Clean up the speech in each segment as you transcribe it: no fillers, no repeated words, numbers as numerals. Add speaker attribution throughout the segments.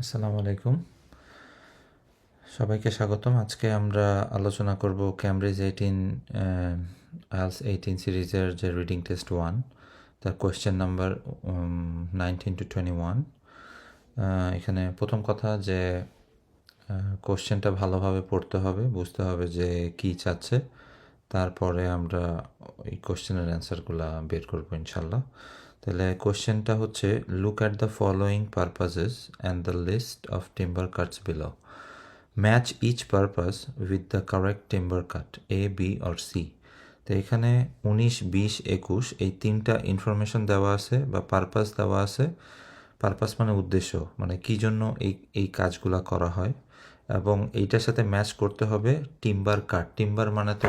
Speaker 1: আসসালামু আলাইকুম, সবাইকে স্বাগতম। আজকে আমরা আলোচনা করব ক্যামব্রিজ 18 সিরিজের যে রিডিং টেস্ট 1 তার কোয়েশ্চেন নাম্বার 19 to 21। এখানে প্রথম কথা যে কোশ্চেনটা ভালোভাবে পড়তে হবে, বুঝতে হবে যে কী চাচ্ছে, তারপরে আমরা এই কোশ্চেনের অ্যান্সারগুলো বের করবো ইনশাল্লাহ। তাহলে কোশ্চেনটা হচ্ছে, look at the following purposes and the list of timber cuts below, match each purpose with the correct timber cut, A, B or C. তো এখানে 19, 20, 21 এই তিনটা ইনফরমেশন দেওয়া আছে বা পারপাস দেওয়া আছে। পারপাস মানে উদ্দেশ্য, মানে কী জন্য এই কাজগুলা করা হয়, এবং এইটার সাথে ম্যাচ করতে হবে টিম্বার কাট। টিম্বার মানে তো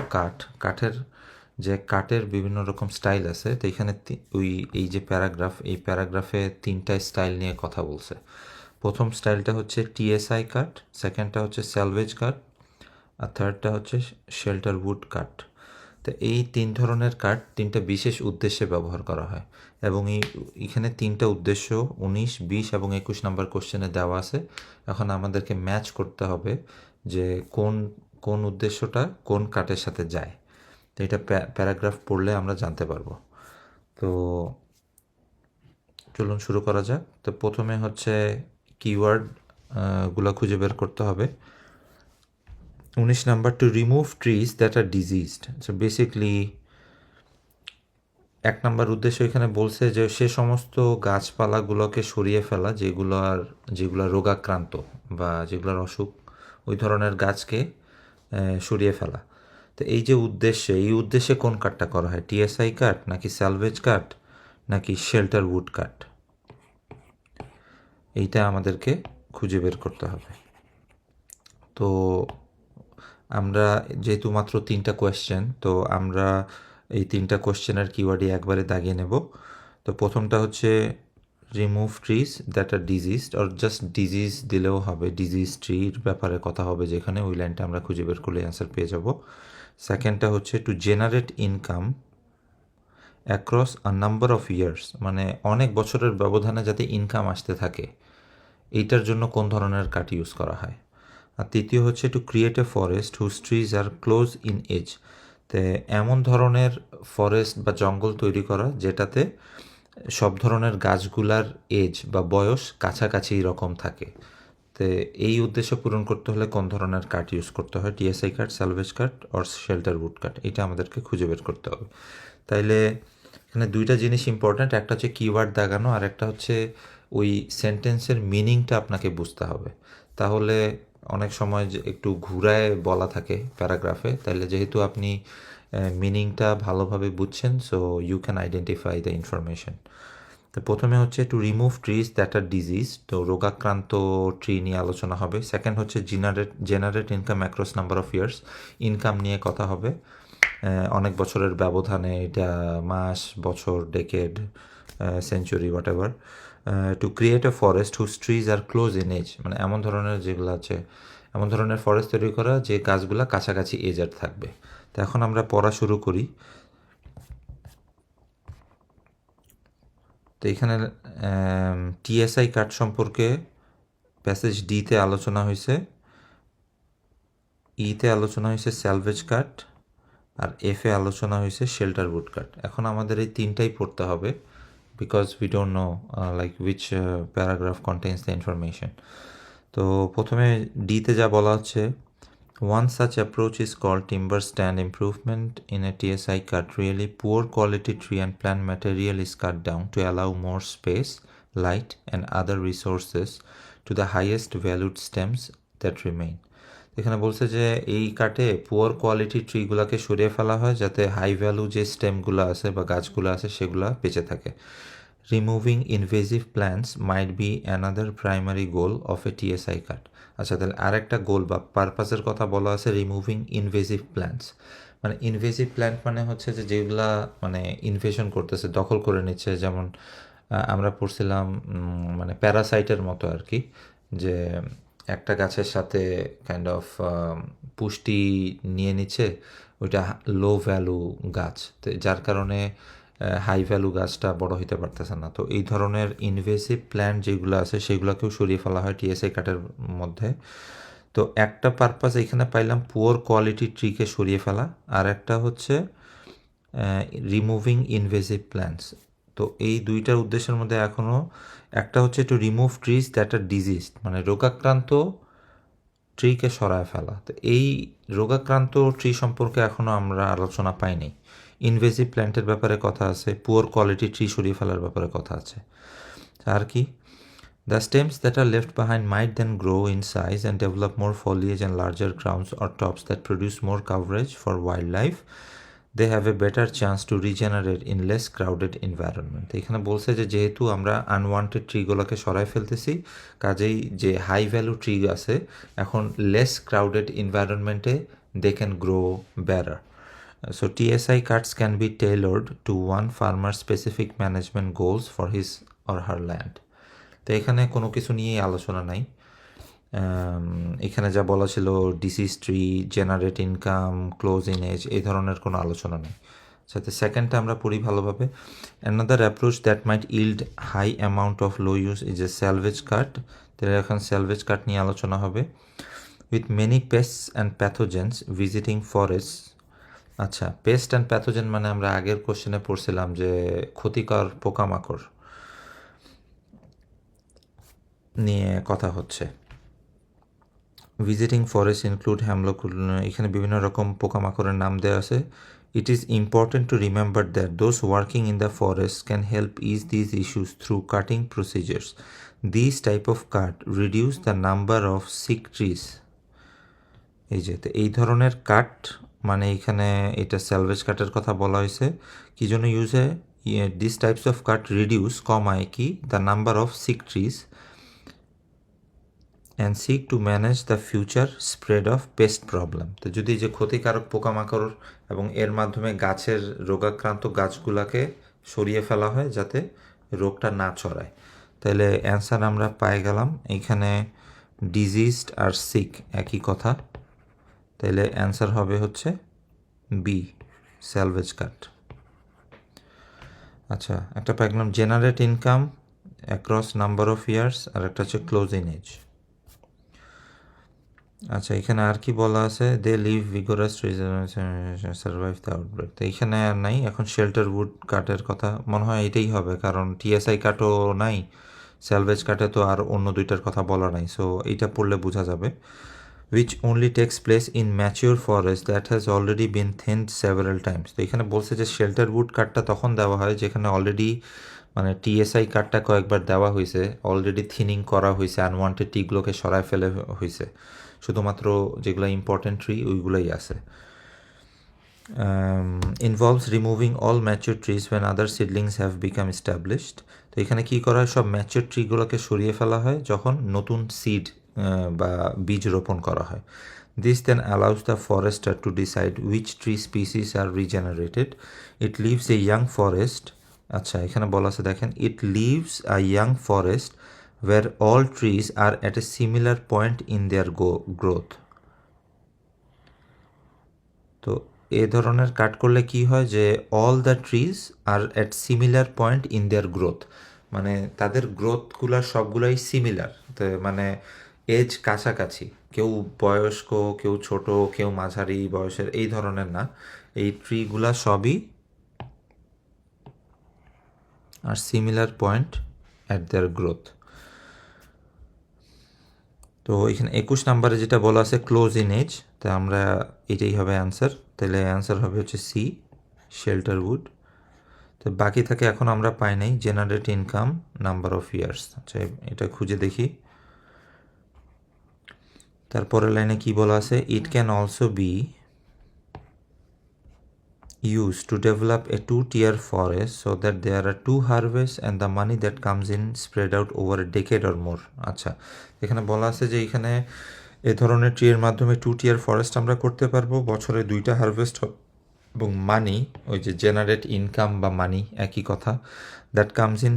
Speaker 1: কাঠের বিভিন্ন রকম স্টাইল আছে। তো এখানে এই যে এই প্যারাগ্রাফে তিনটা স্টাইল নিয়ে কথা বলছে। প্রথম স্টাইলটা হচ্ছে টিএসআই কাট, সেকেন্ডটা হচ্ছে স্যালভেজ কাট, আর থার্ডটা হচ্ছে শেল্টার উড কাট। তো এই তিন ধরনের কাঠ তিনটা বিশেষ উদ্দেশ্যে ব্যবহার করা হয়, এবং এখানে তিনটা উদ্দেশ্য 19, 20 এবং 21 নম্বর কোশ্চেনে দেওয়া আছে। এখন আমাদেরকে ম্যাচ করতে হবে যে কোন কোন উদ্দেশ্যটা কোন কাঠের সাথে যায়। তো এটা প্যারাগ্রাফ পড়লে আমরা জানতে পারবো। তো চলুন শুরু করা যাক। তো প্রথমে হচ্ছে কিওয়ার্ড গুলো খুঁজে বের করতে হবে। 19 number, to remove trees that are diseased. So basically 1 number উদ্দেশ্য এখানে বলছে যে সে সমস্ত গাছপালাগুলোকে সরিয়ে ফেলা যেগুলো রোগাক্রান্ত বা যেগুলোর অসুখ, ওই ধরনের গাছকে সরিয়ে ফেলা। তো এই যে এই উদ্দেশ্যে কোন কাঠটা করা হয়, টিএসআই কাঠ নাকি স্যালভেজ কাঠ নাকি শেল্টার উড কাঠ, এইটা আমাদেরকে খুঁজে বের করতে হবে। তো আমরা যেহেতু মাত্র 3টা কোয়েশ্চেন, তো আমরা এই 3টা কোয়েশ্চেনের কিওয়ার্ডই একবারে দাগিয়ে নেব। তো প্রথমটা হচ্ছে remove trees that are diseased, or just disease দিলেও হবে, ডিজিজ ট্রির ব্যাপারে কথা হবে যেখানে, ওই লাইনটা আমরা খুঁজে বের করলে অ্যান্সার পেয়ে যাব। সেকেন্ডটা হচ্ছে to generate income across a number of years, মানে অনেক বছরের ব্যবধানে যাতে ইনকাম আসতে থাকে, এইটার জন্য কোন ধরনের কাঠ ইউজ করা হয়। আর তৃতীয় হচ্ছে to create a forest whose trees are close in age, তে এমন ধরনের ফরেস্ট বা জঙ্গল তৈরি করা যেটাতে সব ধরনের গাছগুলার এজ বা বয়স কাছাকাছি রকম থাকে। তো এই উদ্দেশ্য পূরণ করতে হলে কোন ধরনের কাঠ ইউজ করতে হয়, টিএসআই কাঠ, স্যালভেজ কাঠ অর শেল্টার উড কাঠ, এটা আমাদেরকে খুঁজে বের করতে হবে। তাইলে এখানে দুইটা জিনিস ইম্পর্ট্যান্ট, একটা হচ্ছে কিওয়ার্ড দাগানো, আর একটা হচ্ছে ওই সেন্টেন্সের মিনিংটা আপনাকে বুঝতে হবে। তাহলে অনেক সময় যে একটু ঘুরায় বলা থাকে প্যারাগ্রাফে, তাহলে যেহেতু আপনি মিনিংটা ভালোভাবে বুঝছেন, so you can identify the information. তো প্রথমে হচ্ছে to remove trees that are disease, তো রোগাক্রান্ত ট্রি নিয়ে আলোচনা হবে। সেকেন্ড হচ্ছে generate income across number of years, income নিয়ে কথা হবে অনেক বছরের ব্যবধানে, এটা মাস, বছর, decade, century, whatever. To create a forest whose trees are close in age, মানে এমন ধরনের ফরেস্ট তৈরি করা যে গাছগুলা কাছাকাছি এজার থাকবে। তো এখন আমরা পড়া শুরু করি। তো এখানে টিএসআই কাঠ সম্পর্কে প্যাসেজ ডিতে আলোচনা হয়েছে, ইতে আলোচনা হয়েছে স্যালভেজ কাঠ, আর এফে আলোচনা হয়েছে শেল্টার উড কাঠ। এখন আমাদের এই তিনটাই পড়তে হবে, because we don't know like which paragraph contains the information. তো প্রথমে ডিতে যা বলা হচ্ছে, one such approach is called timber stand improvement. In a TSI cut, really poor quality tree and plant material is cut down to allow more space, light and other resources to the highest valued stems that remain. এখানে বলছে যে এই কাটে poor quality ট্রিগুলোকে সরিয়ে ফেলা হয় যাতে high value যে স্টেমগুলো আছে বা গাছগুলো আছে সেগুলো বেঁচে থাকে। Removing invasive plants might be another primary goal of a TSI cut. আচ্ছা, তাহলে আরেকটা গোল বা পারপাসের কথা বলা আছে, রিমুভিং ইনভেসিভ প্ল্যান্টস। মানে ইনভেসিভ প্ল্যান্ট মানে হচ্ছে যে যেগুলা মানে ইনভেশন করতেছে, দখল করে নিচ্ছে, যেমন আমরা পড়ছিলাম মানে প্যারাসাইটের মতো আর কি, যে একটা গাছের সাথে কাইন্ড অফ পুষ্টি নিয়ে নিচ্ছে, ওইটা লো ভ্যালু গাছ, তো যার কারণে হাই ভ্যালু গাছটা বড় হইতে পারতেছে না। তো এই ধরনের ইনভেসিভ প্ল্যান্ট যেগুলো আছে সেগুলোকেও সরিয়ে ফেলা হয় টিএসআই কাটের মধ্যে। তো একটা পারপাস এখানে পাইলাম পুয়ার কোয়ালিটি ট্রিকে সরিয়ে ফেলা, আর একটা হচ্ছে রিমুভিং ইনভেসিভ প্ল্যান্টস। তো এই দুইটার উদ্দেশ্যের মধ্যে এখনও একটা হচ্ছে to remove trees that are diseased, মানে রোগাক্রান্ত ট্রিকে সরায় ফেলা। তো এই রোগাক্রান্ত ট্রি সম্পর্কে এখনও আমরা আলোচনা পাইনি। ইনভেসিভ প্ল্যান্টের ব্যাপারে কথা আছে, পুয়ার কোয়ালিটি ট্রি সরিয়ে ফেলার ব্যাপারে কথা আছে। আর কি, the stems that are left behind might then grow in size and develop more foliage and larger crowns or tops that produce more coverage for wildlife. They have a better chance to regenerate in less crowded environment. এখানে বলছে যে যেহেতু আমরা unwanted ট্রিগুলোকে সরাই ফেলতেছি, কাজেই যে high value tree আছে এখন লেস ক্রাউডেড এনভায়রনমেন্টে they can grow better. So TSI cuts can be tailored to one farmer's specific management goals for his or her land. তো এখানে কোনো কিছু নিয়েই আলোচনা নাই। এখানে যা বলা ছিল disease tree, generate income, close in age, এই ধরনের কোনো আলোচনা নেই। সাথে সেকেন্ডটা আমরা পড়ি ভালোভাবে। Another approach that might yield high amount of low use is a salvage cut. তাহলে এখন স্যালভেজ কাট নিয়ে আলোচনা হবে। With many pests and pathogens visiting forest. আচ্ছা, পেস্ট অ্যান্ড প্যাথোজেন মানে আমরা আগের কোশ্চেনে পড়ছিলাম যে ক্ষতিকর পোকামাকড় নিয়ে কথা হচ্ছে। ভিজিটিং ফরেস্ট ইনক্লুড হ্যামলক, এখানে বিভিন্ন রকম পোকামাকড়ের নাম দেওয়া আছে। It is important to remember that those working in the forest can help is this issues through cutting procedures. This type of cut reduce the number of sick trees. এই যে, তো এই ধরনের কাট মানে এখানে এটা স্যালভেজ কাটের কথা বলা হয়েছে। কী জন্য ইউজ হয়? This types of cut reduce, কমায় কি, the number of sick trees and sick to manage the future spread of pest problem. তো যদি যে ক্ষতিকারক পোকামাকড় এবং এর মাধ্যমে গাছের রোগাক্রান্ত গাছগুলোকে সরিয়ে ফেলা হয় যাতে রোগটা না ছড়ায়, তাহলে অ্যান্সার আমরা পেয়ে গেলাম এখানে ডিজিজড আর সিক একই কথা। তাহলে অ্যান্সার হবে হচ্ছে বি, স্যালভেজ কাট। আচ্ছা, একটা পেয়ে গেলাম generate income across number of years, আর একটা হচ্ছে ক্লোজ ইন এজ। আচ্ছা, এখানে আর কি বলা আছে? They live vigorous survive the outbreak. তো এখানে আর নাই। এখন শেল্টার উড কাটের কথা মনে হয় এটাই হবে, কারণ টিএসআই কাটও নাই, স্যালভেজ কাটে তো আর অন্য দুইটার কথা বলা নাই। সো এইটা পড়লে বোঝা যাবে। which only takes place in mature forest that has already been thinned several times. তো এখানে বলছে যে শেল্টার উড কাটটা তখন দেওয়া হয় যেখানে অলরেডি মানে টিএসআই কাটটা কয়েকবার দেওয়া হয়েছে, অলরেডি থিনিং করা হয়েছে, আনওয়ান্টেড ট্রিগুলোকে সরায় ফেলে হয়েছে, শুধুমাত্র যেগুলো ইম্পর্টেন্ট ট্রি ওইগুলোই আছে। Involves removing all mature trees when other seedlings have become established. তো এখানে কী করা হয়? সব ম্যাচিওর ট্রিগুলোকে সরিয়ে ফেলা হয় যখন নতুন সিড বা বীজ রোপণ করা হয়। This then allows the forester to decide which tree species are regenerated. It leaves a young forest. আচ্ছা, এখানে বলা আছে দেখেন, it leaves a young forest where all trees are at a similar point in their growth. তো এ ধরনের কাট করলে কি হয় যে all the trees are at similar point in their growth, মানে তাদের গ্রোথগুলো সবগুলোই সিমিলার, তো মানে এজ কাছাকাছি, কেউ বয়স্ক, কেউ ছোট, কেউ মাঝারি বয়সের, এই ধরনের না। এই ট্রিগুলা সবই are similar point at their growth. তো এখানে 21 নম্বরে যেটা বলা আছে ক্লোজ ইন এজ, তা আমরা এটাই হবে অ্যান্সার। তাহলে অ্যান্সার হবে হচ্ছে সি, শেল্টার উড। তো বাকি থাকে এখন আমরা পাই নাই generate income, number of years. আচ্ছা, এটা খুঁজে দেখি। তারপরের লাইনে কি বলা আছে? It can also be used to develop a two-tier forest so that there are two harvests and the money that comes in spread out over a decade or more. আচ্ছা, এখানে বলা আছে যে এখানে এ ধরনের ট্রির মাধ্যমে টু টিয়ার ফরেস্ট আমরা করতে পারবো, বছরে 2টা হারভেস্ট এবং মানি, ওই যে জেনারেট ইনকাম বা মানি একই কথা, that comes in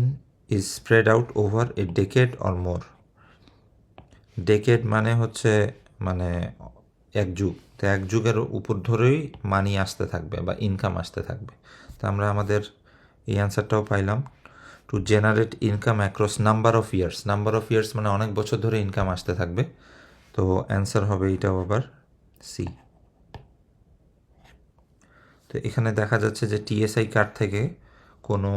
Speaker 1: is spread out over a decade or more. Decade মানে হচ্ছে মানে এক যুগ, তো এক যুগের উপর ধরেই মানি আসতে থাকবে বা ইনকাম আসতে থাকবে। তো আমরা আমাদের এই অ্যান্সারটাও পাইলাম। To generate income across number of years মানে অনেক বছর ধরে ইনকাম আসতে থাকবে। তো অ্যান্সার হবে এটাও আবার সি। তো এখানে দেখা যাচ্ছে যে টিএসআই কার্ড থেকে কোনো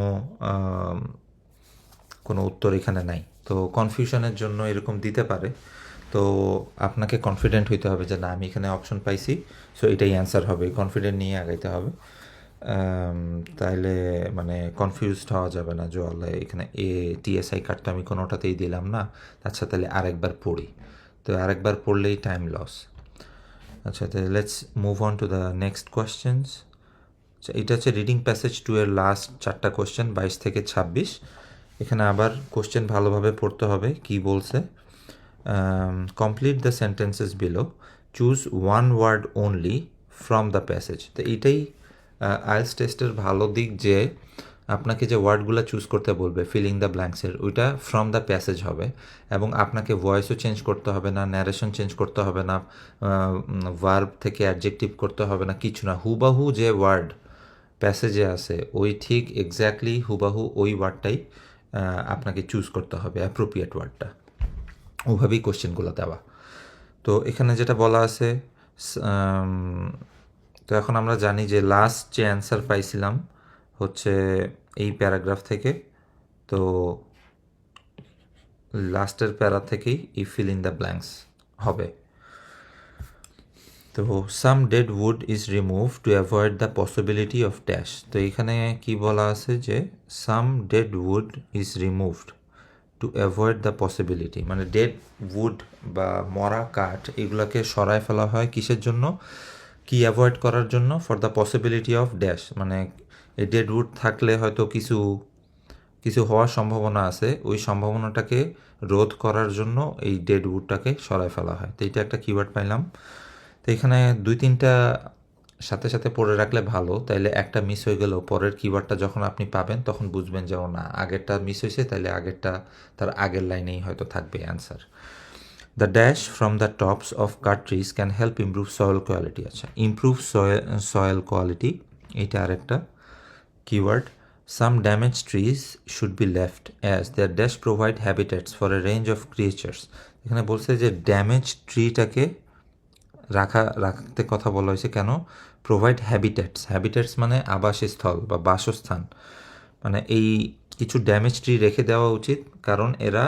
Speaker 1: কোনো উত্তর এখানে নাই। তো কনফিউশনের জন্য এরকম দিতে পারে। তো আপনাকে কনফিডেন্ট হইতে হবে যে না আমি এখানে অপশন পাইছি, সো এটাই অ্যান্সার হবে, কনফিডেন্ট নিয়ে আগাইতে হবে। তাইলে মানে কনফিউজড হওয়া যাবে না যে আল্লাহ এখানে টিএসআই কার্ডটা আমি কোনোটাতেই দিলাম না, আচ্ছা তাহলে আরেকবার পড়ি, তো আরেকবার পড়লেই টাইম লস। আচ্ছা তাহলে let's move on to the next questions. আচ্ছা এটা হচ্ছে রিডিং প্যাসেজ 2 এর লাস্ট 4টা কোয়েশ্চেন 22 থেকে 26। এখানে আবার কোয়েশ্চেন ভালোভাবে পড়তে হবে। কি বলছে, complete the sentences below, choose one word only from the passage. তো এইটাই আইএলটিএস টেস্টের ভালো দিক যে আপনাকে যে ওয়ার্ডগুলো চুজ করতে বলবে ফিলিং দ্য ব্ল্যাঙ্কসের, ওইটা ফ্রম দ্য প্যাসেজ হবে এবং আপনাকে ভয়েসও চেঞ্জ করতে হবে না, ন্যারেশন চেঞ্জ করতে হবে না, ভার্ব থেকে অ্যাডজেক্টিভ করতে হবে না, কিছু না। হুবাহু যে ওয়ার্ড প্যাসেজে আছে ওই ঠিক এক্স্যাক্টলি হুবাহু ওই ওয়ার্ডটাই আপনাকে চুজ করতে হবে, অ্যাপ্রোপ্রিয়েট ওয়ার্ডটা। ওভাবেই কোশ্চেনগুলো দেওয়া। তো এখানে যেটা বলা আছে, তো এখন আমরা জানি যে লাস্ট যে অ্যান্সার পাইছিলাম হচ্ছে এই প্যারাগ্রাফ থেকে। তো লাস্টের প্যারা থেকেই ই ফিল ইন দ্য ব্ল্যাঙ্কস হবে। তো some dead wood is remove to avoid the possibility of dash. তো এখানে কি বলা আছে যে some dead wood is removed to avoid the possibility, মানে ডেড উড বা মরা কাঠ এগুলোকে সরায় ফেলা হয় কিসের জন্য, কি অ্যাভয়েড করার জন্য, for the possibility of dash, মানে এই ডেড উড থাকলে হয়তো কিছু কিছু হওয়ার সম্ভাবনা আছে, ওই সম্ভাবনাটাকে রোধ করার জন্য এই ডেড উডটাকে সরায় ফেলা হয়। তো এইটা একটা কিওয়ার্ড পাইলাম। তো এখানে 2-3টা সাথে সাথে পড়ে রাখলে ভালো, তাইলে একটা মিস হয়ে গেলেও পরের কিওয়ার্ডটা যখন আপনি পাবেন তখন বুঝবেন যে ও না আগেরটা মিস হয়েছে, তাইলে আগেরটা তার আগের লাইনেই হয়তো থাকবে answer. The dash from the tops of cut trees can help improve soil quality. আচ্ছা ইমপ্রুভ সয়েল কোয়ালিটি এইটা আরেকটা keyword. Some damaged trees should be left as their dash provide habitats for a range of creatures. এখানে বলছে যে damage ট্রিটাকে রাখতে কথা বলা হয়েছে কেন, প্রোভাইড হ্যাবিটেটস মানে আবাসস্থল বা বাসস্থান, মানে এই কিছু ড্যামেজ ট্রি রেখে দেওয়া উচিত কারণ এরা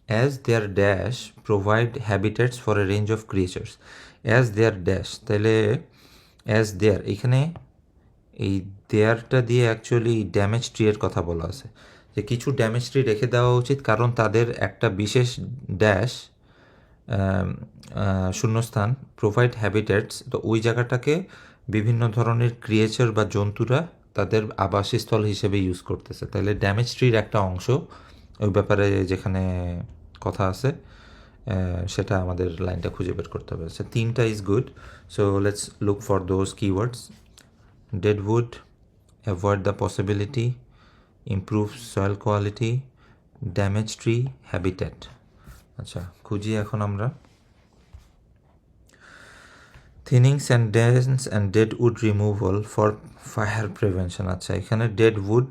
Speaker 1: as their dash provide habitats for a range of creatures. As their dash, তাহলে অ্যাজ দেয়ার এখানে এই দেয়ারটা দিয়ে অ্যাকচুয়ালি ড্যামেজ ট্রিয়ের কথা বলা আছে, যে কিছু ড্যামেজ ট্রি রেখে দেওয়া উচিত কারণ তাদের একটা বিশেষ ড্যাশ শূন্যস্থান প্রোভাইড হ্যাবিটেটস, তো ওই জায়গাটাকে বিভিন্ন ধরনের ক্রিয়েচার বা জন্তুরা তাদের আবাসস্থল হিসেবে ইউজ করতেছে। তাহলে ড্যামেজ ট্রির একটা অংশ ওই ব্যাপারে যেখানে কথা আছে সেটা আমাদের লাইনটা খুঁজে বের করতে হবে। সো 3টা is good, so let's look for those keywords. Dead wood, avoid the possibility, improve soil quality, damage tree habitat. আচ্ছা খুঁজি এখন আমরা। Thinnings and dents and dead wood removal for fire prevention. আচ্ছা এখানে dead wood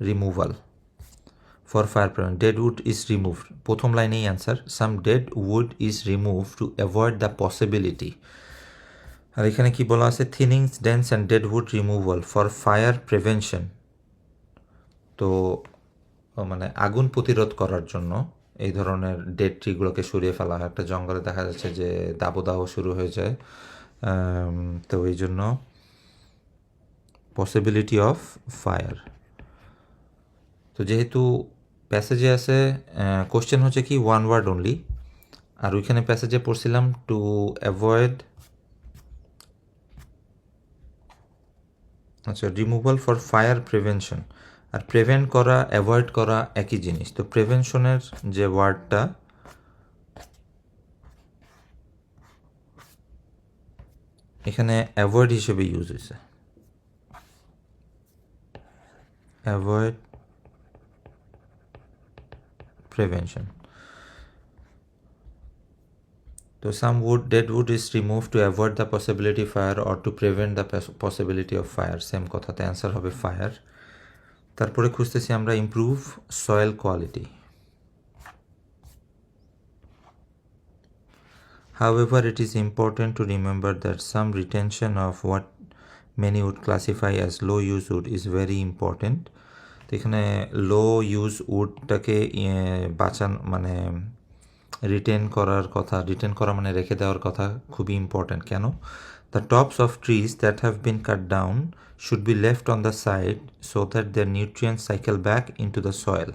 Speaker 1: removal for fire prevention, dead wood is removed, প্রথম লাইনেই answer, some dead wood is removed to avoid the possibility। আর এখানে কি বলা আছে, thinnings dense and dead wood removal for fire prevention, তো মানে আগুন প্রতিরোধ করার জন্য এই ধরনের ডেড ট্রিগুলোকে সরিয়ে ফেলা হয়। একটা জঙ্গলে দেখা যাচ্ছে যে দাবদাহ শুরু হয়ে যায়, তো এই জন্য পসিবিলিটি অফ ফায়ার। তো যেহেতু প্যাসেজে আছে কোশ্চেন হচ্ছে কি ওয়ান ওয়ার্ড অনলি, আর ওইখানে প্যাসেজে পড়ছিলাম টু অ্যাভয়েড, আচ্ছা রিমুভাল ফর ফায়ার প্রিভেনশন, আর প্রিভেন্ট করা অ্যাভয়েড করা একই জিনিস। তো প্রিভেনশনের যে ওয়ার্ডটা এখানে অ্যাভয়েড হিসেবে ইউজ হয়েছে, অ্যাভয়েড প্রিভেনশন। তো dead wood is removed to avoid the possibility fire or to prevent the possibility of fire, same কথাতে অ্যান্সার হবে ফায়ার। তারপরে খুঁজতেছি আমরা improve soil quality. However, it is important to remember that some retention of what many would classify as low use wood is very important। তো এখানে লো use উডটাকে মানে written করা মানে রেখে দেওয়ার কথা খুবই ইম্পর্ট্যান্ট। কেন? The tops of trees that have been cut down should be left on the side so that the nutrients cycle back into the soil.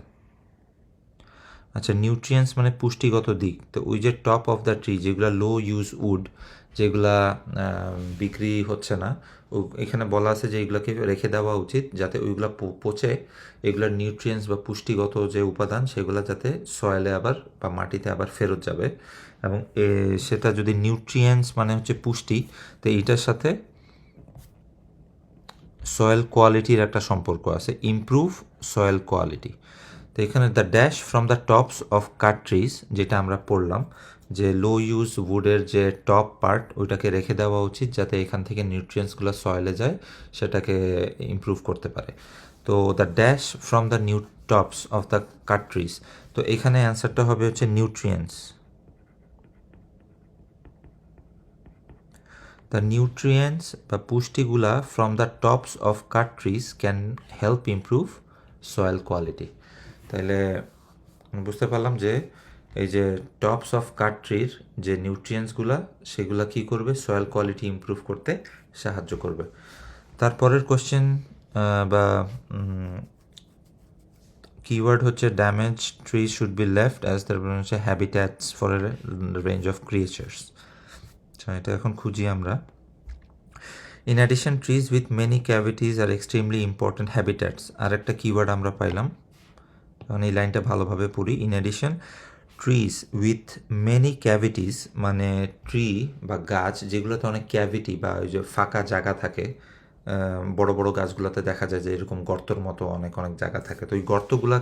Speaker 1: আচ্ছা, নিউট্রিয়েন্টস মানে পুষ্টিগত দিক। তো ওই যে টপ অফ দ্য ট্রি যেগুলো লো ইউজ উড, যেগুলা বিক্রি হচ্ছে না, এখানে বলা আছে যে এগুলোকে রেখে দেওয়া উচিত যাতে ওইগুলো পচে এগুলোর নিউট্রিয়েন্টস বা পুষ্টিগত যে উপাদান সেগুলো যাতে সয়েলে আবার বা মাটিতে আবার ফেরত যাবে। এবং সেটা যদি নিউট্রিয়েন্টস মানে হচ্ছে পুষ্টি, তো এইটার সাথে সয়েল কোয়ালিটির একটা সম্পর্ক আছে, ইমপ্রুভ সয়েল কোয়ালিটি। তো এখানে the dash from the tops of cut trees, যেটা আমরা পড়লাম যে লো ইউজ উডের যে টপ পার্ট ওইটাকে রেখে দেওয়া উচিত যাতে এখান থেকে নিউট্রিয়েন্টসগুলো সয়েলে যায়, সেটাকে ইমপ্রুভ করতে পারে। তো the dash from the new tops of the cut trees, তো এখানে অ্যান্সারটা হবে হচ্ছে নিউট্রিয়েন্টস। দ্য নিউট্রিয়েন্টস বা পুষ্টিগুলা from the tops of cut trees can help improve soil quality. তাহলে বুঝতে পারলাম যে এই যে টপস অফ কাট ট্রির যে নিউট্রিয়েন্টসগুলা সেগুলা কি করবে, সয়েল কোয়ালিটি ইমপ্রুভ করতে সাহায্য করবে। তারপরের কোশ্চেন বা কিওয়ার্ড হচ্ছে damage tree should be left as there হচ্ছে habitats for a range of creatures. আচ্ছা, এটা এখন খুঁজি আমরা। In addition trees with many cavities are extremely important habitats, আর একটা কিওয়ার্ড আমরা পাইলাম। এখন এই লাইনটা ভালোভাবে পড়ি। In addition trees with many cavities মানে ট্রি বা গাছ যেগুলোতে অনেক ক্যাভিটি বা ওই যে ফাঁকা জায়গা থাকে, বড় বড় গাছগুলোতে দেখা যায় যে এরকম গর্তর মতো অনেক অনেক জায়গা থাকে। তো ওই গর্তগুলা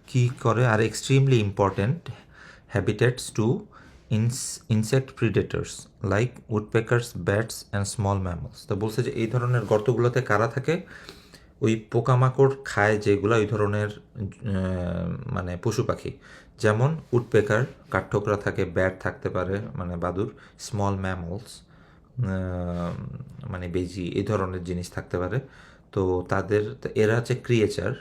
Speaker 1: কী করে, are extremely important habitats to insect predators like woodpeckers, bats and small mammals. তো বলছে যে এই ধরনের গর্তগুলোতে কারা থাকে, ওই পোকামাকড় খায় যেগুলো ওই ধরনের মানে পশু পাখি, যেমন উডপেকার কাঠঠোকরা থাকে, ব্যাট থাকতে পারে মানে বাদুর, স্মল ম্যামলস মানে বেজি, এই ধরনের জিনিস থাকতে পারে। তো এরা হচ্ছে ক্রিয়েচার।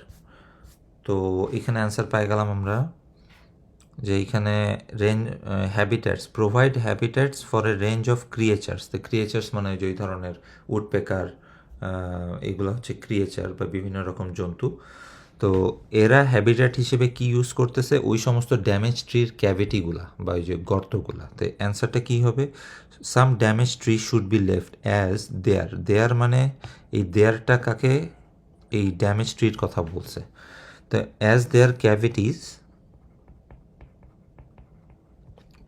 Speaker 1: তো এখানে অ্যান্সার পাই গেলাম আমরা যে এখানে range habitats provide habitats for a range of creatures. তো ক্রিয়েচার্স মানে যে ওই ধরনের উডপেকার, এগুলো হচ্ছে ক্রিয়েচার বা বিভিন্ন রকম জন্তু। তো এরা হ্যাবিট্যাট হিসেবে কি ইউজ করতেছে, ওই সমস্ত ড্যামেজ ট্রির ক্যাভিটিগুলা বা ওই যে গর্তগুলা। তো অ্যান্সারটা কী হবে, some damage tree should be left as there মানে এই দেয়ারটা কাকে, এই ড্যামেজ ট্রির কথা বলছে। তো as there cavities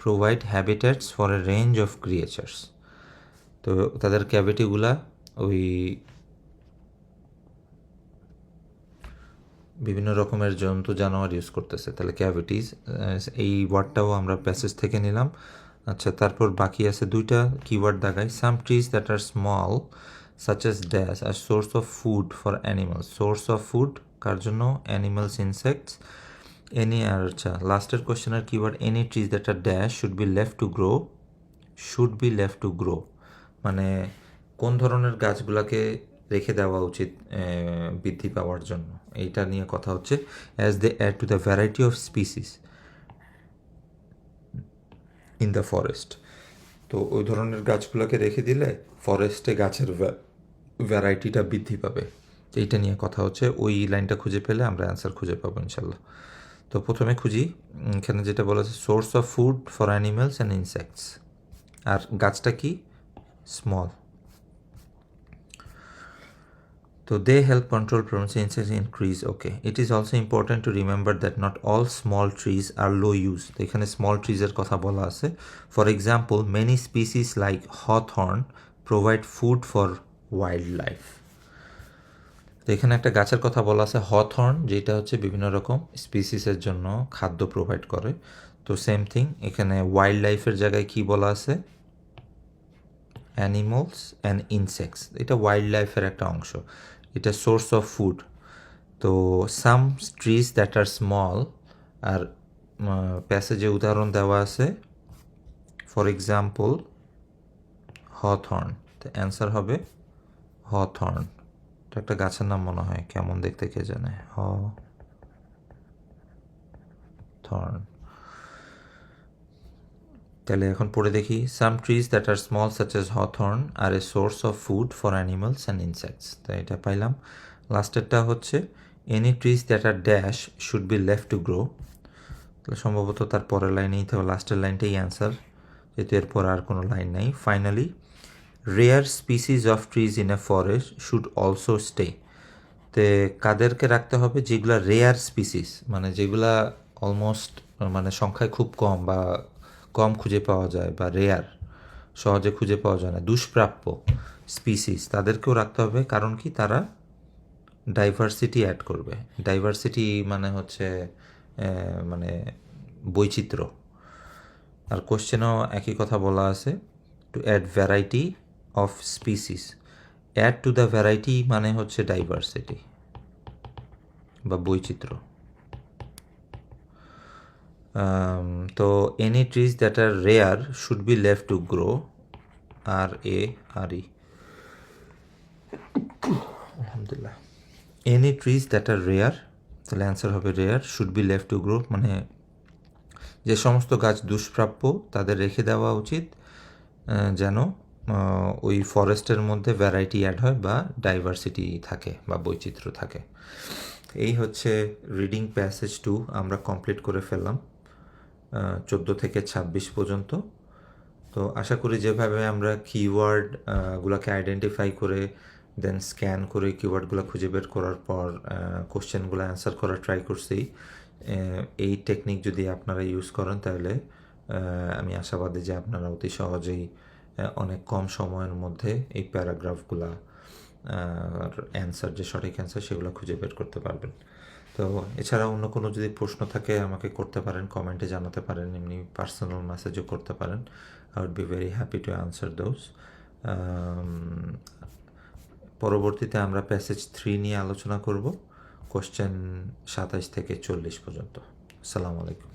Speaker 1: provide habitats for a range of creatures. তো তাদের ক্যাভিটিগুলা ওই বিভিন্ন রকমের জন্তু জানোয়ার ইউজ করতেছে। তাহলে ক্যাভিটিস, এই ওয়ার্ডটাও আমরা প্যাসেজ থেকে নিলাম। আচ্ছা, তারপর বাকি আছে দুইটা কিওয়ার্ড দাগাই। Some trees that are small such as dash are source of food for animals. Source of food কার জন্য, অ্যানিমালস, ইনসেক্টস। আচ্ছা, লাস্টের কোয়েশ্চেনের keyword any trees that are dash should be left to grow, মানে কোন ধরনের গাছগুলোকে রেখে দেওয়া উচিত বৃদ্ধি পাওয়ার জন্য, এইটা নিয়ে কথা হচ্ছে। As they add to the variety of species in the forest. তো ওই ধরনের গাছগুলোকে রেখে দিলে ফরেস্টে গাছের ভ্যারাইটিটা বৃদ্ধি পাবে। এইটা নিয়ে কথা হচ্ছে। ওই লাইনটা খুঁজে পেলে আমরা অ্যান্সার খুঁজে পাবো ইনশাল্লাহ। তো প্রথমে খুঁজি, এখানে যেটা বলা আছে source of food for animals and insects, আর গাছটা কি, small. So they help control insects increase. Okay, it is also important to remember that not all small trees are low use. তো এখানে small trees এর কথা বলা আছে। For example, many species like hawthorn provide food for wildlife. তো এখানে একটা গাছের কথা বলা আছে হথর্ন, যেটা হচ্ছে বিভিন্ন রকম স্পিসিসের জন্য খাদ্য প্রোভাইড করে। তো সেম থিং এখানে ওয়াইল্ড লাইফের জায়গায় কি বলা আছে, অ্যানিমালস অ্যান্ড ইনসেক্টস, এটা ওয়াইল্ড লাইফের একটা অংশ, এটা সোর্স অফ ফুড। তো সাম ট্রিজ দ্যাট আর স্মল, আর প্যাসেজে উদাহরণ দেওয়া আছে, ফর এক্সাম্পল হথর্ন, তো অ্যান্সার হবে হথর্ন। এটা একটা গাছের নাম মনে হয়, কেমন দেখতে কে জানে, হথর্ন। তাহলে এখন পড়ে দেখি, some trees that are small such as hawthorn are a source of food for animals and insects, তো এটা পাইলাম। লাস্টেরটা হচ্ছে any trees that are dash should be left to grow, তাহলে সম্ভবত তার পরের লাইনেই তো, লাস্টের লাইনটাই অ্যান্সার, যেহেতু এরপর আর কোনো লাইন নাই। Finally rare species of trees in a forest should also stay, তে কাদেরকে রাখতে হবে, যেগুলা রেয়ার স্পিসিস, মানে যেগুলা অলমোস্ট মানে সংখ্যায় খুব কম বা কম খুঁজে পাওয়া যায়, বা রেয়ার সহজে খুঁজে পাওয়া যায় না, দুষ্প্রাপ্য স্পিসিস, তাদেরকেও রাখতে হবে। কারণ কি, তারা ডাইভার্সিটি অ্যাড করবে। ডাইভার্সিটি মানে হচ্ছে মানে বৈচিত্র্য। আর কোশ্চেনও একই কথা বলা আছে, to add variety of species, add to the variety মানে হচ্ছে ডাইভার্সিটি বা বৈচিত্র্য। তো any trees that are rare should be left to grow, RARE, আলহামদুলিল্লাহ। Any trees that are rare, তাহলে অ্যান্সার হবে rare, should be left to grow মানে যে সমস্ত গাছ দুষ্প্রাপ্য তাদের রেখে দেওয়া উচিত, যেন ওই ফরেস্টের মধ্যে ভ্যারাইটি অ্যাড হয় বা ডাইভার্সিটি থাকে বা বৈচিত্র্য থাকে। এই হচ্ছে রিডিং প্যাসেজ 2 আমরা কমপ্লিট করে ফেললাম 14 থেকে 26 পর্যন্ত। তো আশা করি যেভাবে আমরা কিওয়ার্ড গুলোকে আইডেন্টিফাই করে দেন স্ক্যান করে কিওয়ার্ডগুলো খুঁজে বের করার পর কোশ্চেনগুলো অ্যান্সার করার ট্রাই করছি, এই টেকনিক যদি আপনারা ইউজ করেন তাহলে আমি আশাবাদী যে আপনারা অতি সহজেই অনেক কম সময়ের মধ্যে এই প্যারাগ্রাফগুলা অ্যান্সার, যে সঠিক অ্যান্সার সেগুলো খুঁজে বের করতে পারবেন। তো এছাড়া অন্য কোনো যদি প্রশ্ন থাকে আমাকে করতে পারেন, কমেন্টে জানাতে পারেন, এমনি পার্সোনাল মেসেজও করতে পারেন। I would be very happy to answer those. পরবর্তীতে আমরা প্যাসেজ 3 নিয়ে আলোচনা করব, কোশ্চেন 27 থেকে 40 পর্যন্ত। আসসালামু আলাইকুম।